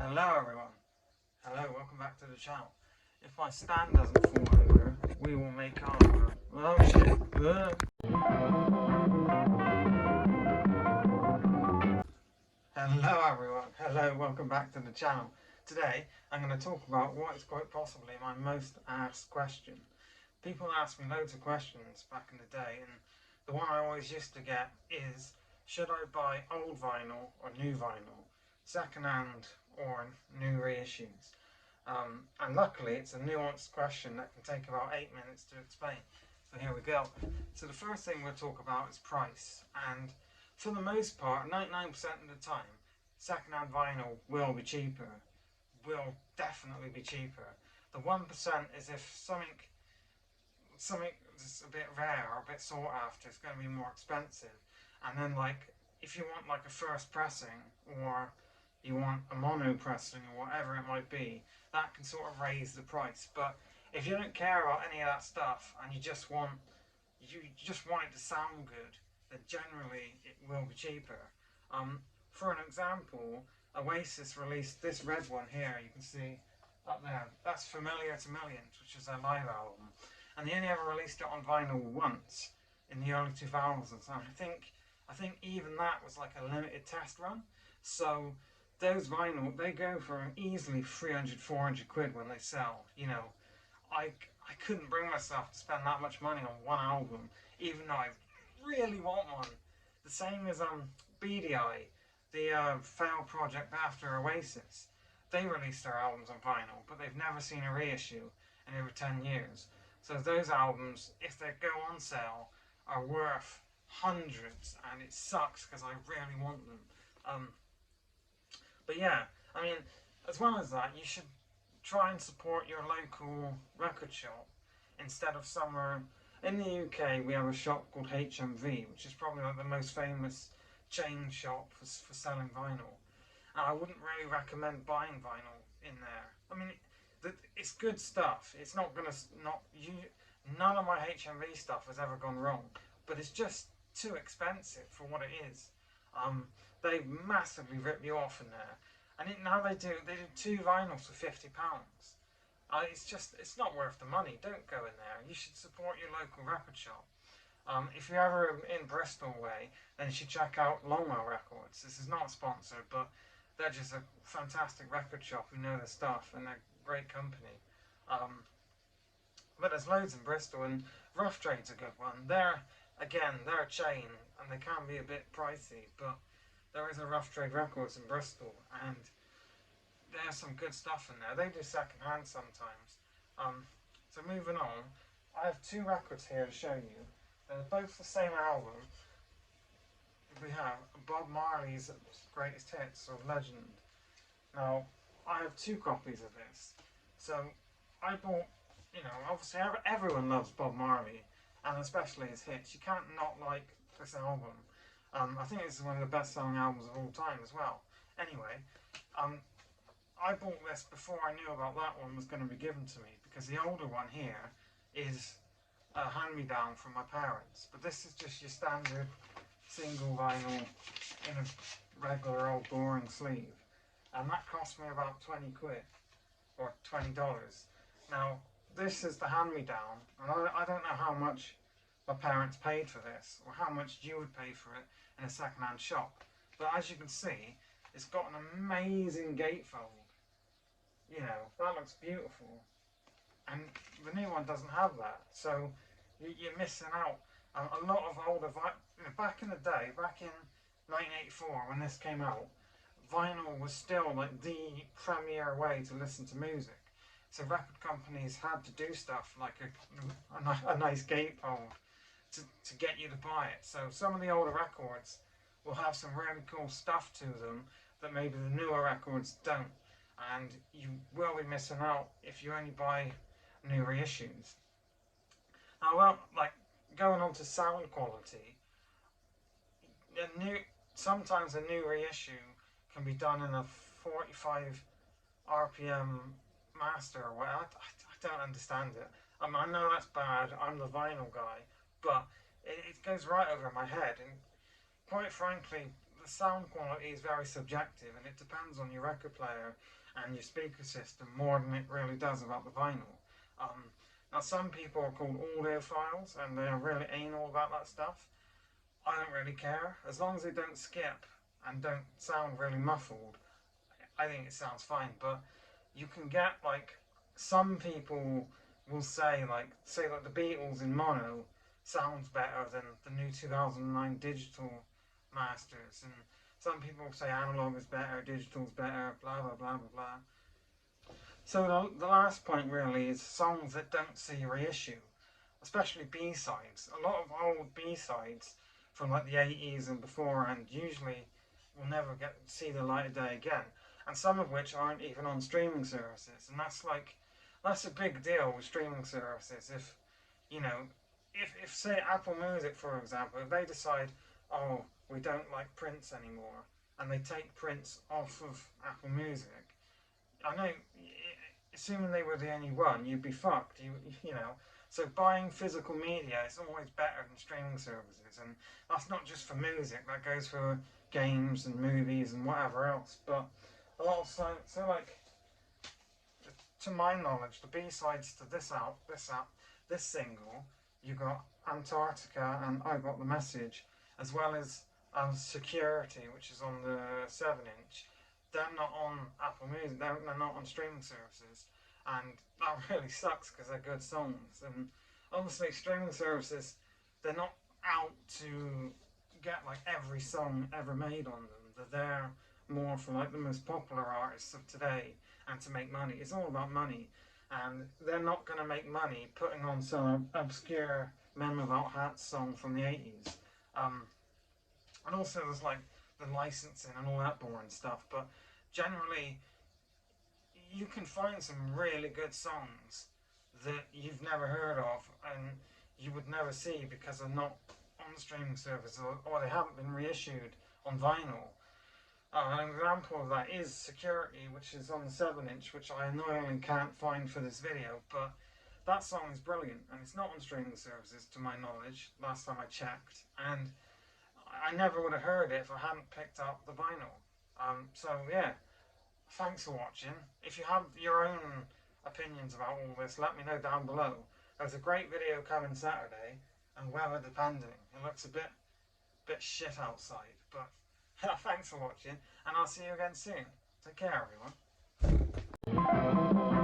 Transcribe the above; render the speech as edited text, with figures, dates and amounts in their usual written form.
Hello everyone. Hello, welcome back to the channel. If my stand doesn't fall over, we will make our... Oh shit. Hello everyone. Hello, welcome back to the channel. Today, I'm going to talk about what is quite possibly my most asked question. People ask me loads of questions back in the day, and the one I always used to get is, should I buy old vinyl or new vinyl? Second-hand or new reissues? And luckily it's a nuanced question that can take about 8 minutes to explain. So here we go. So the first thing we'll talk about is price, and for the most part, 99% of the time, second-hand vinyl will be cheaper, will definitely be cheaper. The 1% is if something is a bit rare or a bit sought after, it's going to be more expensive. And then like, if you want like a first pressing, or you want a mono pressing or whatever it might be, that can sort of raise the price. But if you don't care about any of that stuff and you just want it to sound good, then generally it will be cheaper. For an example, Oasis released this red one here, you can see up there. That's Familiar to Millions, which is their live album, and they only ever released it on vinyl once in the early 2000s. And I think even that was like a limited test run. So those vinyl, they go for easily 300, 400 quid when they sell. You know, I couldn't bring myself to spend that much money on one album, even though I really want one. The same as Beady Eye, the failed project after Oasis. They released their albums on vinyl, but they've never seen a reissue in over 10 years. So those albums, if they go on sale, are worth hundreds, and it sucks because I really want them. But yeah, I mean, as well as that, you should try and support your local record shop instead of somewhere. In the UK, we have a shop called HMV, which is probably like the most famous chain shop for selling vinyl. And I wouldn't really recommend buying vinyl in there. I mean, it's good stuff. It's not gonna None of my HMV stuff has ever gone wrong, but it's just too expensive for what it is. They massively rip you off in there, and now they do 2 vinyls for £50. It's not worth the money. Don't go in there. You should support your local record shop. If you're ever in Bristol way, then you should check out Longwell Records. This is not sponsored, but they're just a fantastic record shop who know their stuff, and they're a great company. But there's loads in Bristol, and Rough Trade's a good one. They're a chain, and they can be a bit pricey, but there is a Rough Trade Records in Bristol, and there's some good stuff in there. They do second hand sometimes. So moving on, I have 2 records here to show you. They're both the same album. We have Bob Marley's Greatest Hits, or Legend. Now, I have 2 copies of this. So I bought, obviously everyone loves Bob Marley, and especially his hits. You can't not like this album. I think this is one of the best selling albums of all time as well. Anyway, I bought this before I knew about that one was going to be given to me, because the older one here is a hand-me-down from my parents. But this is just your standard single vinyl in a regular old boring sleeve. And that cost me about 20 quid, or $20. Now, this is the hand-me-down, and I don't know how much my parents paid for this, or how much you would pay for it in a second-hand shop. But as you can see, it's got an amazing gatefold. That looks beautiful. And the new one doesn't have that, so you're missing out. A lot of older back in the day, back in 1984 when this came out, vinyl was still like the premier way to listen to music. So record companies had to do stuff like a nice gatefold to get you to buy it. So some of the older records will have some really cool stuff to them that maybe the newer records don't, and you will be missing out if you only buy new reissues. Now, going on to sound quality, sometimes a new reissue can be done in a 45 RPM master or whatever. I don't understand it. I know that's bad. I'm the vinyl guy, but it goes right over my head. And quite frankly, the sound quality is very subjective, and it depends on your record player and your speaker system more than it really does about the vinyl. Um, Now, some people are called audiophiles, and they're really anal about that stuff. I don't really care. As long as they don't skip and don't sound really muffled, I think it sounds fine. But you can get, like, some people will say, like the Beatles in mono sounds better than the new 2009 digital masters, and some people say analog is better, digital's better, blah blah blah blah blah. So the last point really is songs that don't see reissue, especially B-sides. A lot of old B-sides from like the 80s and before, and usually will never get see the light of day again, and some of which aren't even on streaming services, and that's a big deal with streaming services. If you know, if say Apple Music, for example, if they decide, oh, we don't like Prince anymore, and they take Prince off of Apple Music, I know, assuming they were the only one, you'd be fucked. You know. So buying physical media is always better than streaming services, and that's not just for music. That goes for games and movies and whatever else. But a lot of so like, to my knowledge, the B sides to this single, you got Antarctica and I Got the Message, as well as Security, which is on the 7-inch. They're not on Apple Music, they're not on streaming services, and that really sucks because they're good songs. And obviously, streaming services, they're not out to get like every song ever made on them. They're there more for like the most popular artists of today and to make money. It's all about money, and they're not going to make money putting on some obscure Men Without Hats song from the 80s. And also, there's like the licensing and all that boring stuff, but generally you can find some really good songs that you've never heard of and you would never see because they're not on the streaming service, or they haven't been reissued on vinyl. An example of that is Security, which is on the 7-inch, which I annoyingly can't find for this video, but that song is brilliant, and it's not on streaming services to my knowledge, last time I checked, and I never would have heard it if I hadn't picked up the vinyl. So yeah, thanks for watching. If you have your own opinions about all this, let me know down below. There's a great video coming Saturday, and weather depending. It looks a bit shit outside, but thanks for watching, and I'll see you again soon. Take care, everyone.